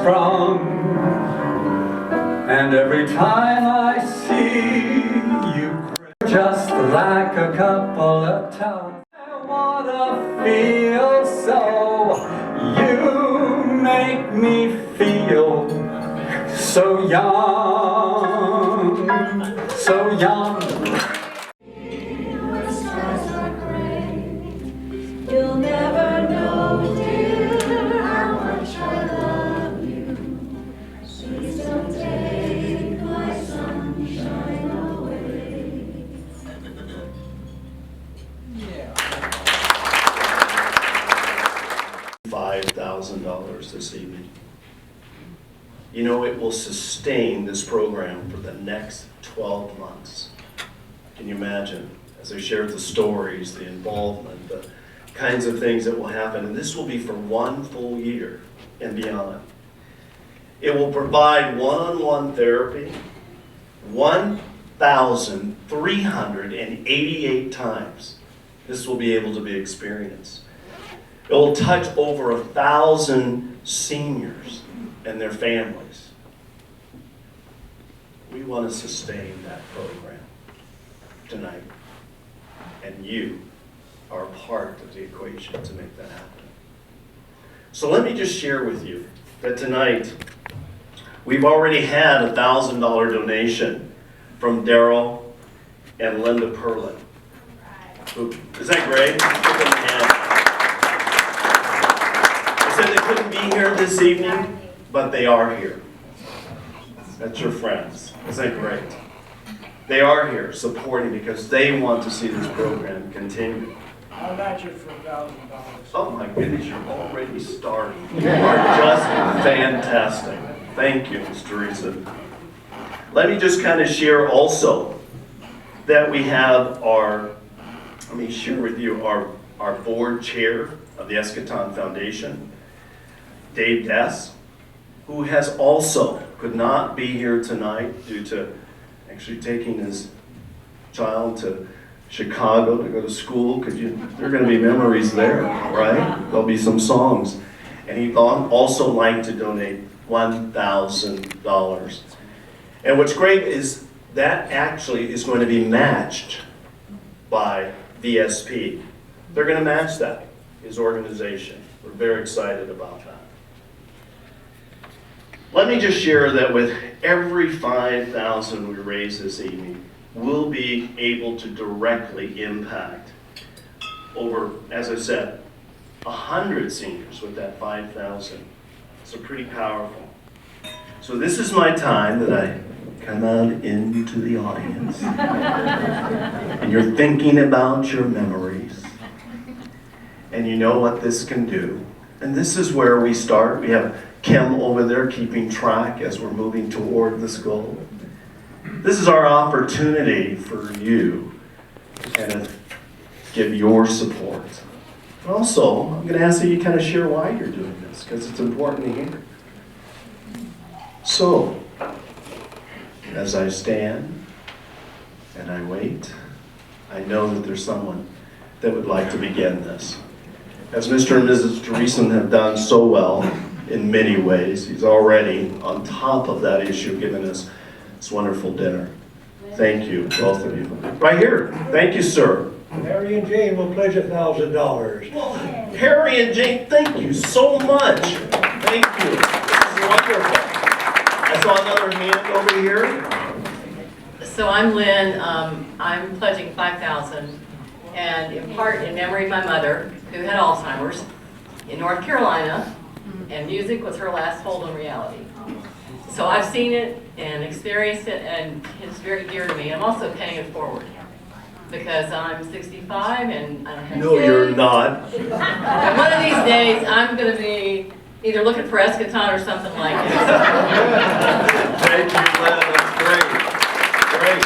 sprung, and every time I see you, just like a couple of times, I wanna feel so. You make me feel so young, so young. You'll never know, dear, how much I love you. Please don't take my sunshine away. $5,000 this evening. You know, it will sustain this program for the next 12 months. Can you imagine? As I shared the stories, the involvement, the kinds of things that will happen, and this will be for 1 full year and beyond. It will provide one-on-one therapy 1,388 times. This will be able to be experienced. It will touch over 1,000 seniors and their families. We want to sustain that program tonight, and you are part of the equation to make that happen. So let me just share with you that tonight we've already had a $1,000 donation from Daryl and Linda Perlin. Is that great? Give them a hand. They said they couldn't be here this evening, but they are here. That's your friends. Isn't that great? They are here supporting because they want to see this program continue. I'll match it for $1,000. Oh my goodness, you're already starting. You are just fantastic. Thank you, Ms. Teresa. Let me just kind of share also that we have let me share with you our board chair of the Eskaton Foundation, Dave Dess, who has also could not be here tonight due to actually taking his child to Chicago to go to school. There are going to be memories there, right? There'll be some songs. And he'd also like to donate $1,000. And what's great is that actually is going to be matched by VSP. They're going to match that, his organization. We're very excited about that. Let me just share that with every $5,000 we raise this evening, we'll be able to directly impact over, as I said, 100 seniors with that $5,000. So pretty powerful. So this is my time that I come out into the audience. And you're thinking about your memories. And you know what this can do. And this is where we start. We have Kim over there keeping track as we're moving toward this goal. This is our opportunity for you to kind of give your support. And also, I'm going to ask that you kind of share why you're doing this, because it's important to hear. So, as I stand and I wait, I know that there's someone that would like to begin this. As Mr. and Mrs. Teresa have done so well in many ways, he's already on top of that issue giving us this wonderful dinner. Thank you, both of you. Right here. Thank you, sir. Harry and Jane will pledge $1,000. Harry and Jane, thank you so much. Thank you. This is wonderful. I saw another hand over here. So I'm Lynn. I'm pledging $5,000, and in part in memory of my mother, who had Alzheimer's in North Carolina, and music was her last hold on reality. So I've seen it and experienced it, and it's very dear to me. I'm also paying it forward because I'm 65 and I don't have No, kids. you're not. And one of these days, I'm going to be either looking for Eskaton or something like it. Thank you, Lynn. That's great. Great.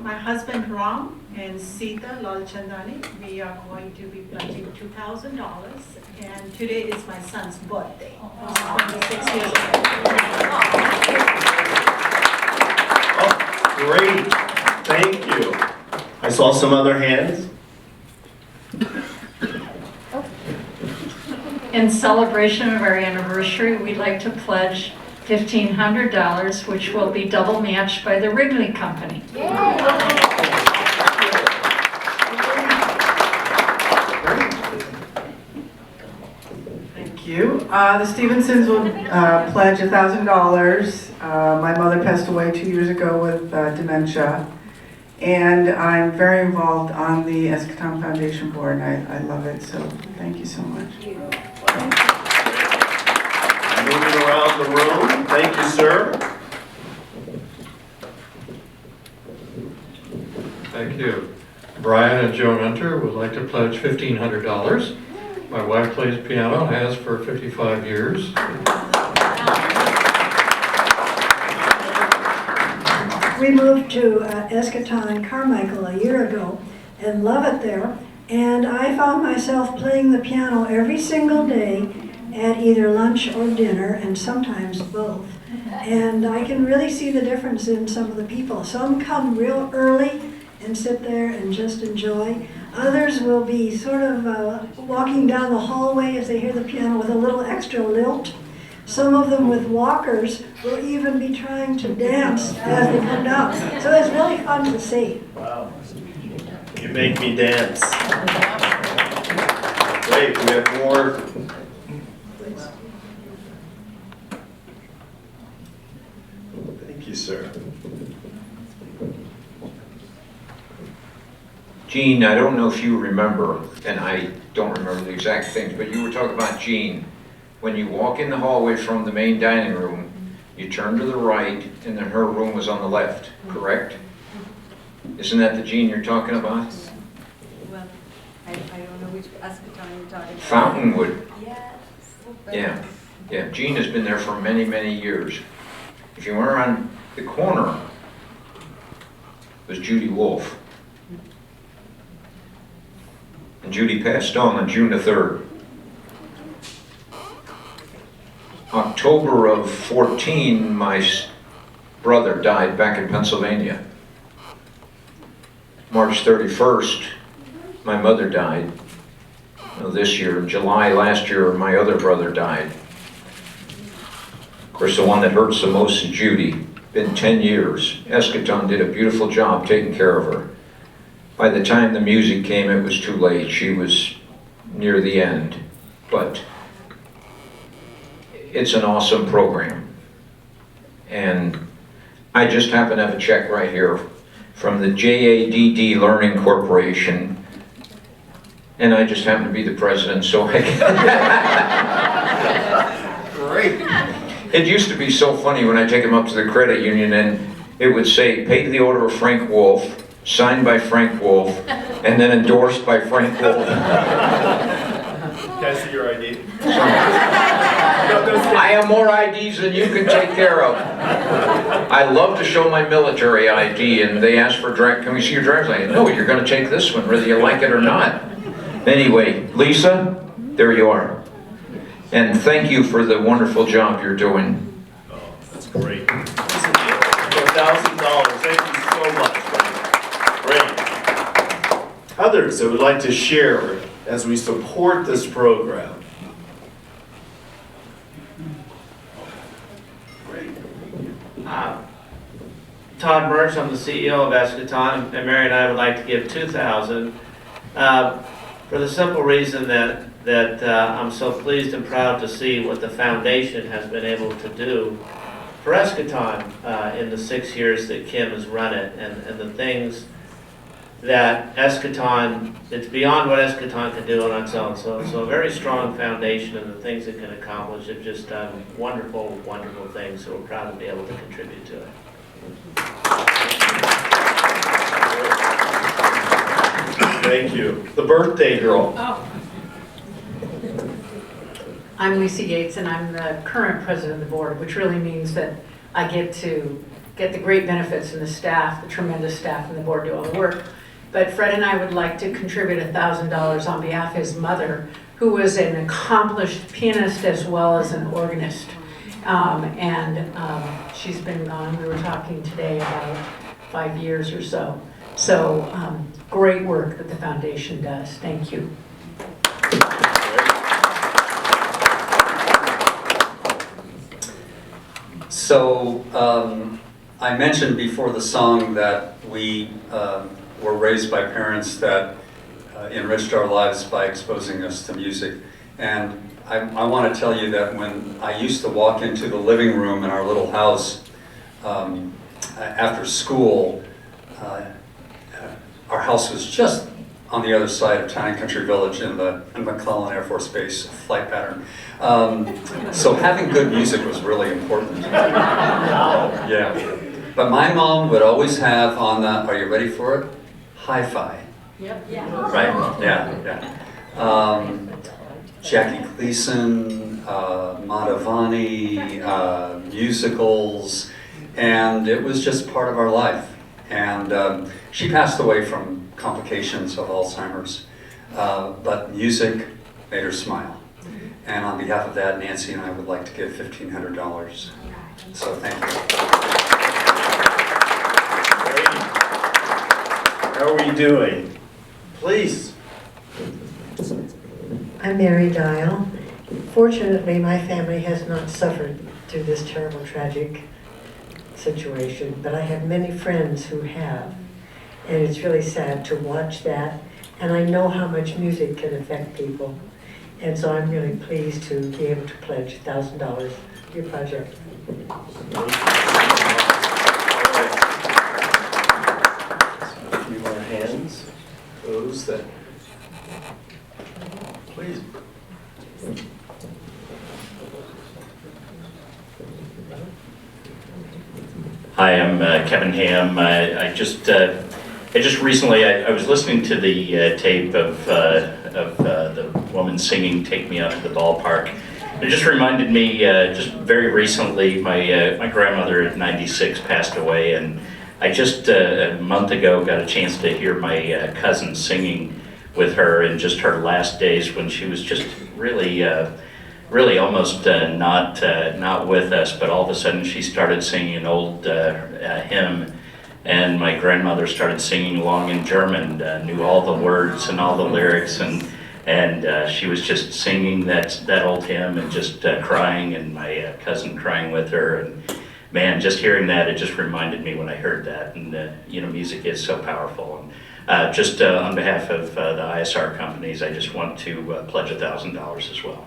My husband Ram and Sita Lalchandani, we are going to be pledging $2,000, and today is my son's birthday. He's 26 years old. Oh, great. Thank you. I saw some other hands. In celebration of our anniversary, we'd like to pledge $1,500, which will be double matched by the Wrigley Company. Thank you. The Stevensons will pledge $1,000. My mother passed away 2 years ago with dementia. And I'm very involved on the Eskaton Foundation Board, and I love it, so thank you so much. Moving around the room, thank you, sir. Thank you. Brian and Joan Hunter would like to pledge $1,500. My wife plays piano, has for 55 years. We moved to Eskaton, Carmichael a year ago and love it there. And I found myself playing the piano every single day at either lunch or dinner, and sometimes both. And I can really see the difference in some of the people. Some come real early and sit there and just enjoy. Others will be sort of walking down the hallway as they hear the piano with a little extra lilt. Some of them with walkers will even be trying to dance as they come down. So it's really fun to see. Wow. You make me dance. Great, we have more. Thank you, sir. Gene, I don't know if you remember, and I don't remember the exact things, but you were talking about Gene. When you walk in the hallway from the main dining room, you turn to the right, and then her room was on the left, correct? Isn't that the Gene you're talking about? Well, I don't know which Eskaton you're talking about. Fountainwood. Yes. Yeah. Gene has been there for many, many years. If you went around the corner, was Judy Wolf. And Judy passed on June the 3rd. October of 14, my brother died back in Pennsylvania. March 31st, my mother died. This year, in July last year, my other brother died. Of course, the one that hurts the most is Judy. Been 10 years. Eskaton did a beautiful job taking care of her. By the time the music came, it was too late. She was near the end. But it's an awesome program. And I just happen to have a check right here from the JADD Learning Corporation. And I just happen to be the president, so I Great. It used to be so funny when I take them up to the credit union and it would say, paid to the order of Frank Wolf, signed by Frank Wolf, and then endorsed by Frank Wolf. Can I see your ID? I have more IDs than you can take care of. I love to show my military ID, and they ask for can we see your driver's license? No, you're going to take this one, whether you like it or not. Anyway, Lisa, there you are. And thank you for the wonderful job you're doing. Oh, that's great. $1,000. Thank you so much. Great. Others that would like to share as we support this program. Great. Todd Mertz, I'm the CEO of Eskaton, and Mary and I would like to give $2,000 for the simple reason that I'm so pleased and proud to see what the foundation has been able to do for Eskaton in the 6 years that Kim has run it, and the things that Eskaton, it's beyond what Eskaton can do on its own. So a very strong foundation, and the things it can accomplish have just done wonderful, wonderful things. So we're proud to be able to contribute to it. Thank you. The birthday girl. I'm Lisa Yates, and I'm the current president of the board, which really means that I get to get the great benefits and the staff, the tremendous staff in the board do all the work. But Fred and I would like to contribute $1,000 on behalf of his mother, who was an accomplished pianist as well as an organist. She's been gone, we were talking today, about 5 years or so. So great work that the foundation does. Thank you. So I mentioned before the song that we were raised by parents that enriched our lives by exposing us to music. And I want to tell you that when I used to walk into the living room in our little house after school, our house was just on the other side of Town and Country Village in the McClellan Air Force Base flight pattern. So having good music was really important. Yeah. But my mom would always have on the, are you ready for it? Hi-fi. Yep. Yeah. Right? Yeah. Jackie Gleason, Madhavani, musicals, and it was just part of our life. And she passed away from complications of Alzheimer's, but music made her smile. And on behalf of that, Nancy and I would like to give $1,500. So thank you. Great. How are we doing? Please. I'm Mary Dial. Fortunately, my family has not suffered through this terrible, tragic situation, but I have many friends who have. And it's really sad to watch that. And I know how much music can affect people. And so I'm really pleased to be able to pledge $1,000 to your project. A few more hands. Those that, please. Hi, I'm Kevin Ham. I just recently I was listening to the tape of the woman singing "Take Me Out to the Ballpark." It just reminded me, just very recently, my grandmother at 96 passed away, and I just a month ago got a chance to hear my cousin singing with her in just her last days when she was just really almost not with us, but all of a sudden she started singing an old hymn, and my grandmother started singing along in German, knew all the words and all the lyrics, and she was just singing that old hymn and just crying, and my cousin crying with her, and man, just hearing that, it just reminded me when I heard that, and music is so powerful. And just on behalf of the ISR companies, I just want to pledge $1,000 as well.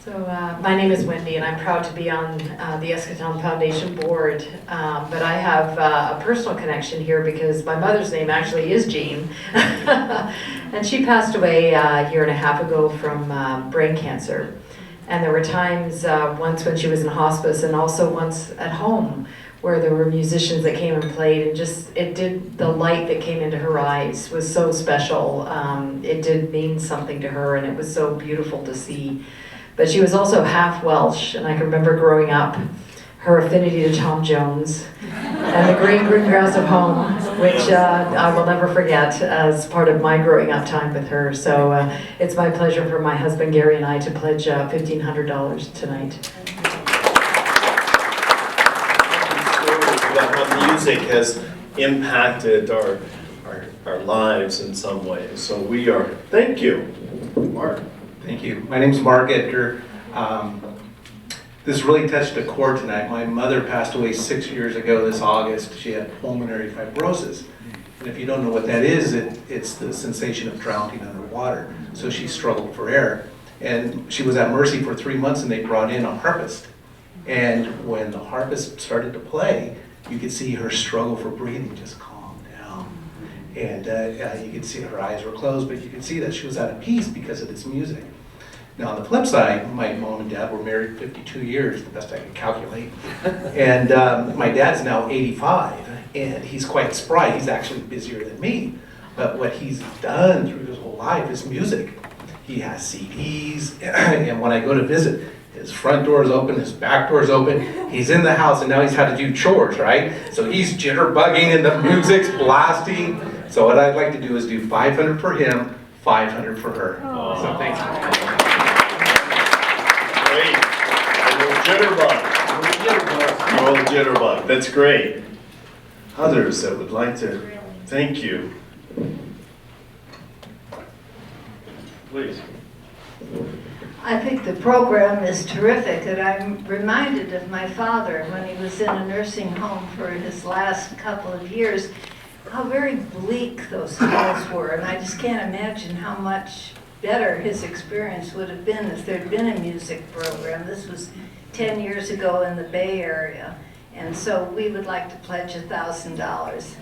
So my name is Wendy, and I'm proud to be on the Eskaton Foundation board. But I have a personal connection here because my mother's name actually is Jean. And she passed away a year and a half ago from brain cancer. And there were times, once when she was in hospice and also once at home, where there were musicians that came and played, and just, the light that came into her eyes was so special. It did mean something to her, and it was so beautiful to see. But she was also half Welsh, and I can remember growing up, her affinity to Tom Jones, and the green grass of home, which I will never forget as part of my growing up time with her. So it's my pleasure for my husband Gary and I to pledge $1,500 tonight. About how music has impacted our lives in some ways. So we are, thank you. Mark. Thank you. My name's Mark Edgar. This really touched a chord tonight. My mother passed away 6 years ago this August. She had pulmonary fibrosis. And if you don't know what that is, it's the sensation of drowning underwater. So she struggled for air. And she was at Mercy for 3 months, and they brought in a harpist. And when the harpist started to play, you could see her struggle for breathing just calm down. And you could see her eyes were closed, but you could see that she was at peace because of this music. Now on the flip side, my mom and dad were married 52 years, the best I could calculate. And my dad's now 85, and he's quite spry. He's actually busier than me. But what he's done through his whole life is music. He has CDs, and when I go to visit, his front door is open, his back door is open. He's in the house, and now he's had to do chores, right? So he's jitterbugging, and the music's blasting. So what I'd like to do is do $500 for him, $500 for her. So thank you. Great. A little jitterbug. That's great. Others that would like to thank you. Please. I think the program is terrific, and I'm reminded of my father when he was in a nursing home for his last couple of years, how very bleak those halls were, and I just can't imagine how much better his experience would have been if there'd been a music program. This was 10 years ago in the Bay Area, and so we would like to pledge $1,000.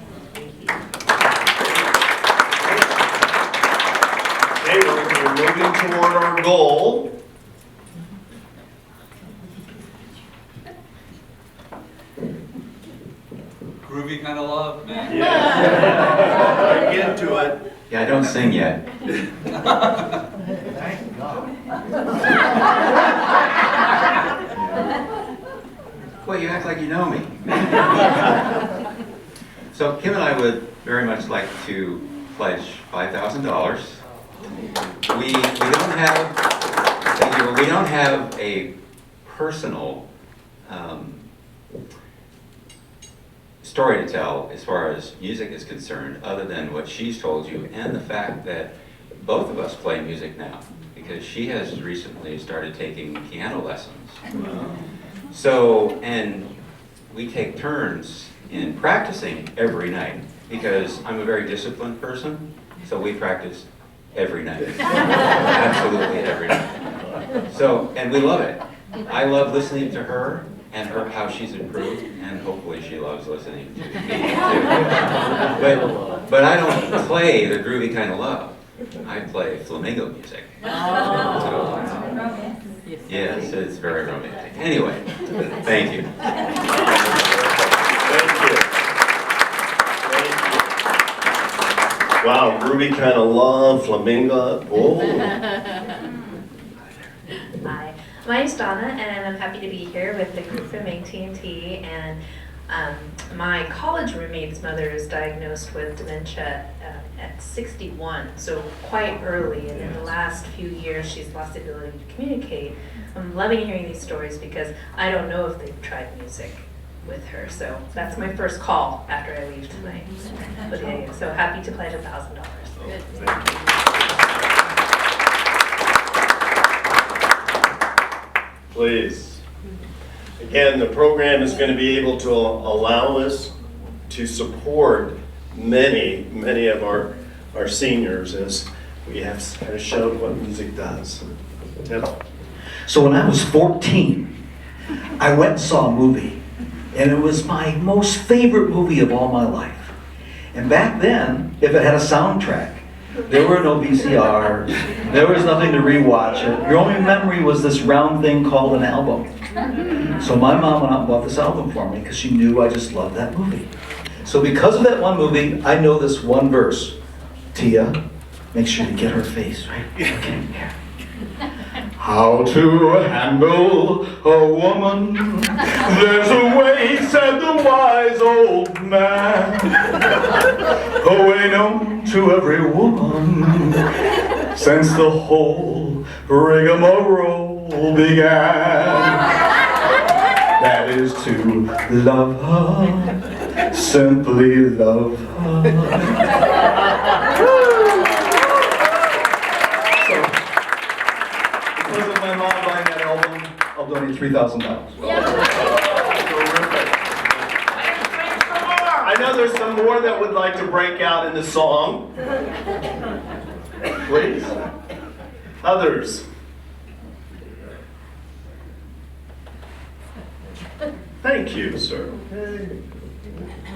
Okay, we're moving toward our goal. Groovy kind of love, man. Yeah. Get into it. Yeah, I don't sing yet. Well, you act like you know me. So Kim and I would very much like to pledge $5,000. We don't have, thank you, we don't have a personal story to tell as far as music is concerned, other than what she's told you, and the fact that both of us play music now, because she has recently started taking piano lessons. So, and we take turns in practicing every night, because I'm a very disciplined person, so we practice every night. Absolutely every night. So, and we love it. I love listening to her and how she's improved, and hopefully she loves listening to me too. But I don't play the groovy kind of love. I play flamingo music. So, yes, it's very romantic. Anyway, thank you. Thank you. Wow, groovy kind of love, flamingo. Oh. Hi, my name's Donna, and I'm happy to be here with the group from AT&T. And my college roommate's mother is diagnosed with dementia at 61, so quite early. And in the last few years, she's lost the ability to communicate. I'm loving hearing these stories because I don't know if they've tried music with her. So that's my first call after I leave tonight. But yeah, so happy to pledge $1,000. Good. Please. Again, the program is going to be able to allow us to support many of our seniors, as we have kind of showed what music does. Tim? So when I was 14, I went and saw a movie, and it was my most favorite movie of all my life. And back then, if it had a soundtrack, there were no VCRs, there was nothing to rewatch it. Your only memory was this round thing called an album. So my mom went out and bought this album for me because she knew I just loved that movie. So because of that one movie, I know this one verse. Tia, make sure you get her face, right? Okay, here. How to handle a woman, there's a way, said the wise old man. A way known to every woman since the whole rigmarole began. That is to love her, simply love her. My mom buying that album, I'll donate $3,000. I know there's some more that would like to break out in the song. Please. Others. Thank you, sir.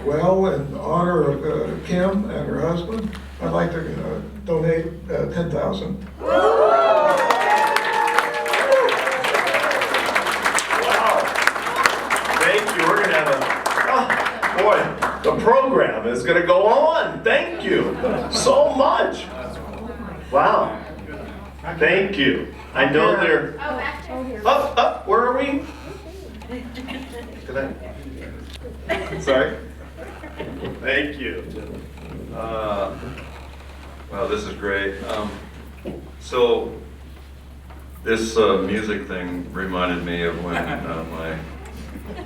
Well, in honor of Kim and her husband, I'd like to donate $10,000. We're going to have boy, the program is going to go on. Thank you so much. Wow. Thank you. I know they're... Up, where are we? Sorry? Thank you. Wow, this is great. So this music thing reminded me of when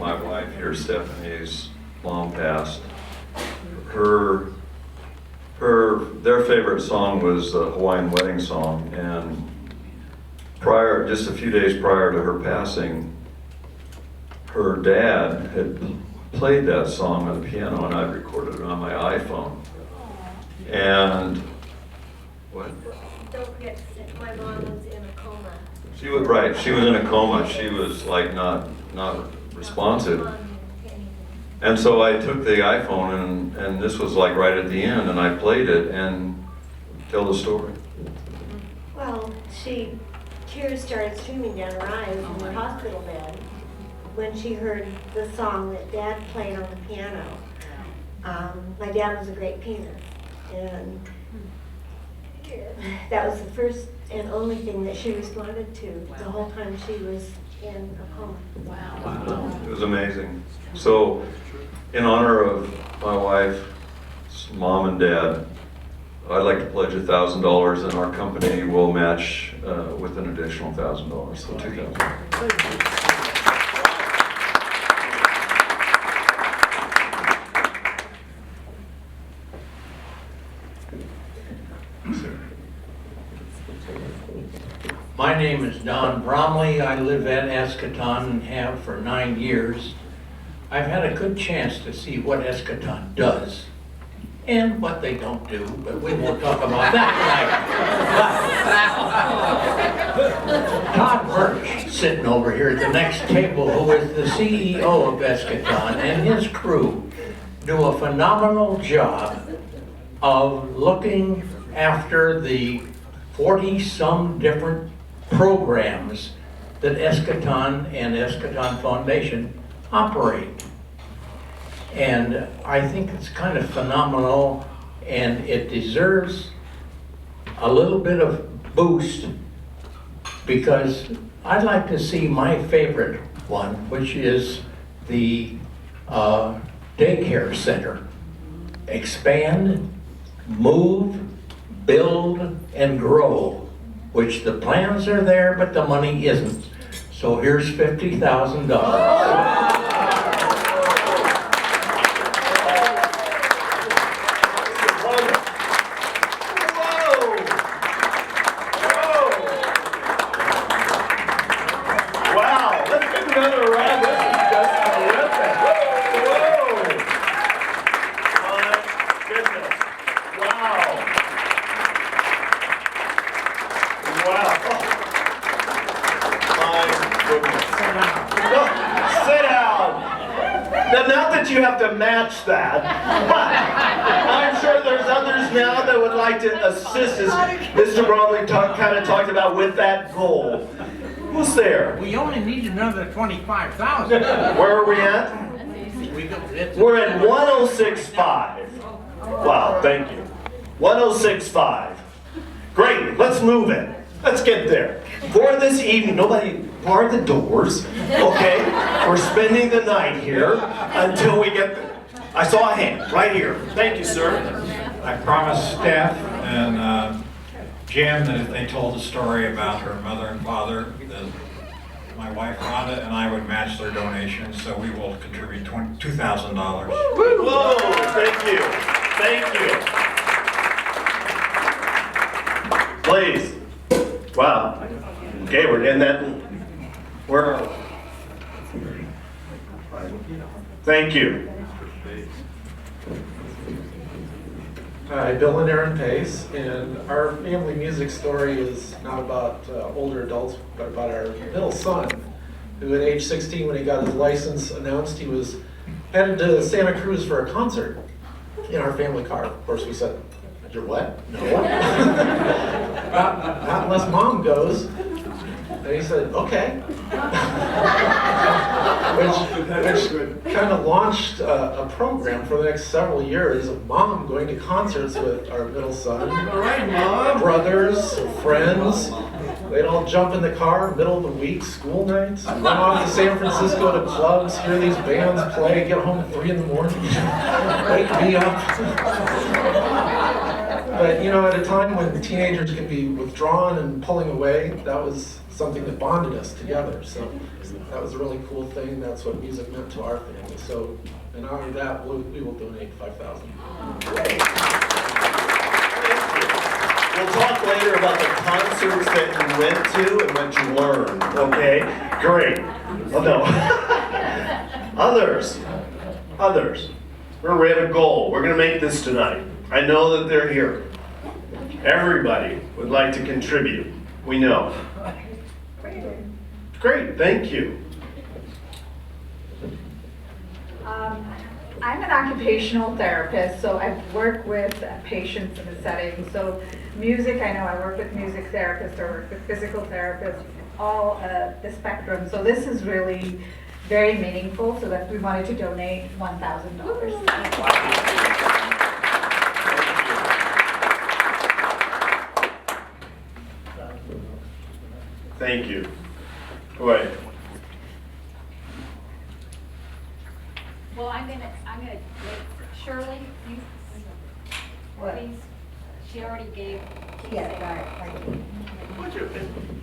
my wife here, Stephanie's mom passed. Their favorite song was the Hawaiian Wedding Song, and just a few days prior to her passing, her dad had played that song on the piano, and I'd recorded it on my iPhone. And what? Don't forget, my mom was in a coma. She was right. She was in a coma. She was like not responsive. And so I took the iPhone, and this was like right at the end, and I played it and tell the story. Well, tears started streaming down her eyes in the hospital bed when she heard the song that Dad played on the piano. My dad was a great pianist, and that was the first and only thing that she responded to the whole time she was in a coma. Wow. It was amazing. So, in honor of my wife's mom and dad, I'd like to pledge $1,000, and our company will match with an additional $1,000, so $2,000. My name is Don Bromley. I live at Eskaton and have for 9 years. I've had a good chance to see what Eskaton does and what they don't do, but we won't talk about that tonight. Todd Birch, sitting over here at the next table, who is the CEO of Eskaton, and his crew do a phenomenal job of looking after the 40-some different programs that Eskaton and Eskaton Foundation operate. And I think it's kind of phenomenal, and it deserves a little bit of boost, because I'd like to see my favorite one, which is the daycare center, expand, move, build, and grow, which the plans are there, but the money isn't. So here's $50,000. You have to match that, but I'm sure there's others now that would like to assist, as Mr. Bromley kind of talked about, with that goal. Who's there? We only need another 25,000. Where are we at? We're at 106.5. Wow, thank you. 106.5. Great, let's move it. Let's get there. For this evening, nobody bar the doors, okay? We're spending the night here until we get there. I saw a hand right here. Thank you, sir. I promised staff and Jan that if they told a story about her mother and father, that my wife Rhonda and I would match their donation, so we will contribute $2,000. Whoa, thank you. Thank you. Please. Wow. Okay, we're getting that. Thank you. Hi, Bill and Erin Pace, and our family music story is not about older adults, but about our middle son, who at age 16, when he got his license, announced he was headed to Santa Cruz for a concert in our family car. Of course, we said, "You're what? No." not unless mom goes. And he said, "Okay." which kind of launched a program for the next several years of mom going to concerts with our middle son. Brothers, friends. They'd all jump in the car, middle of the week, school nights, run off to San Francisco to clubs, hear these bands play, get home at 3 in the morning, wake me up. But you know, at a time when teenagers can be withdrawn and pulling away, that was something that bonded us together. So that was a really cool thing. That's what music meant to our family. So in honor of that, we will donate $5,000. We'll talk later about the concerts that you went to and what you learned, okay? Great. Oh, no. Others. We have a goal. We're going to make this tonight. I know that they're here. Everybody would like to contribute. We know. Great, thank you. I'm an occupational therapist, so I work with patients in a setting. So music, I know I work with music therapists, I work with physical therapists, all the spectrum. So this is really very meaningful, so that we wanted to donate $1,000. Thank you. Go ahead. Well, I'm gonna, Shirley, you, please, she already gave.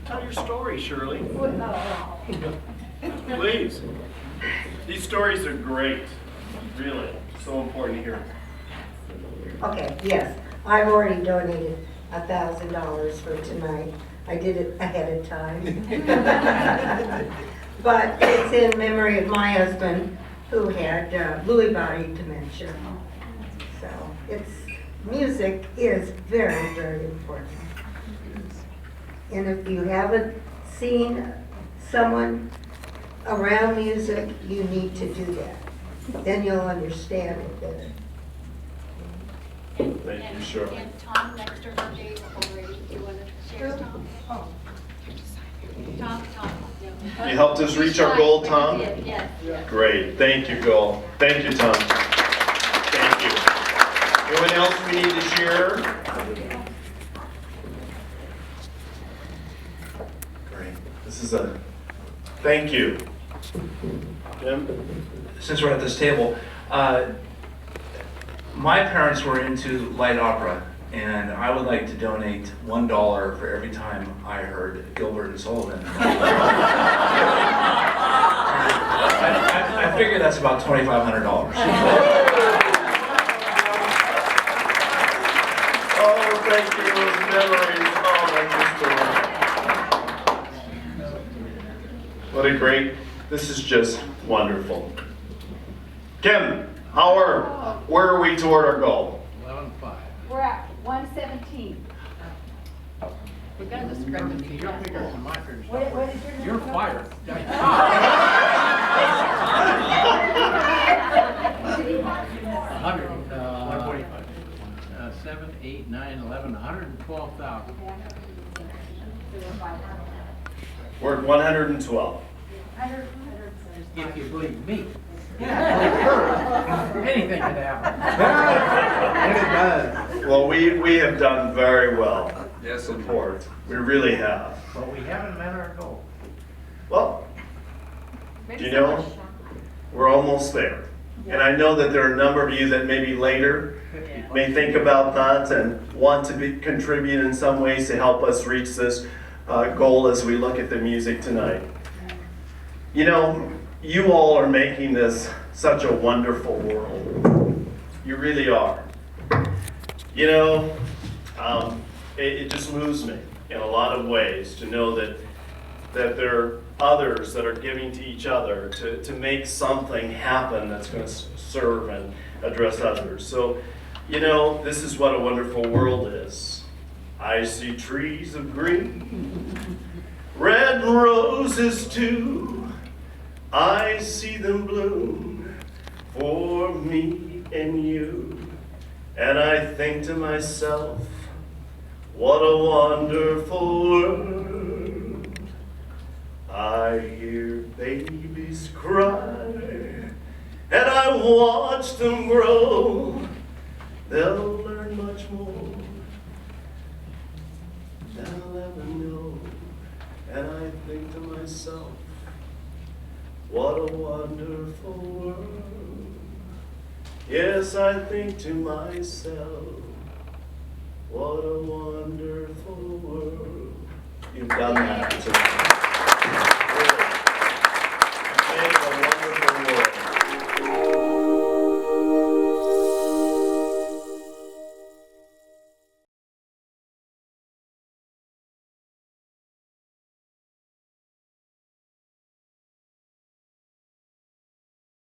Tell your story, Shirley. Oh. Please. These stories are great. Really. So important to hear. Okay, yes. I've already donated $1,000 for tonight. I did it ahead of time. But it's in memory of my husband who had Lewy body dementia. So music is very, very important. And if you haven't seen someone around music, you need to do that. Then you'll understand it better. Thank you, Shirley. And Tom, next to her gave already. Do you want to share, Tom? Oh. Tom. You helped us reach our goal, Tom? Yes. Great. Thank you, Goal. Thank you, Tom. Thank you. Anyone else we need to share? Great. This is a thank you. Jim? Since we're at this table, my parents were into light opera, and I would like to donate $1 for every time I heard Gilbert and Sullivan. I figure that's about $2,500. Oh, thank you. Those memories. Oh, my What a great, this is just wonderful. Kim, where are we toward our goal? 11.5. We're at 117. We've got a discrepancy. You're bigger than my figures. What is your number? You're fired. 7, 8, 9, 11, 112,000. We're at 112. If you believe me. Anything could happen. Well, we have done very well. Yes, support. We really have. But we haven't met our goal. Well, you know, we're almost there. And I know that there are a number of you that maybe later may think about that and want to contribute in some ways to help us reach this goal as we look at the music tonight. You know, you all are making this such a wonderful world. You really are. You know, it just moves me in a lot of ways to know that there are others that are giving to each other to make something happen that's going to serve and address others. So, you know, this is what a wonderful world is. I see trees of green, red roses too. I see them bloom for me and you. And I think to myself, what a wonderful world. I hear babies cry, and I watch them grow. They'll learn much more than I'll ever know. And I think to myself, what a wonderful world. Yes, I think to myself, what a wonderful world. You've done that tonight.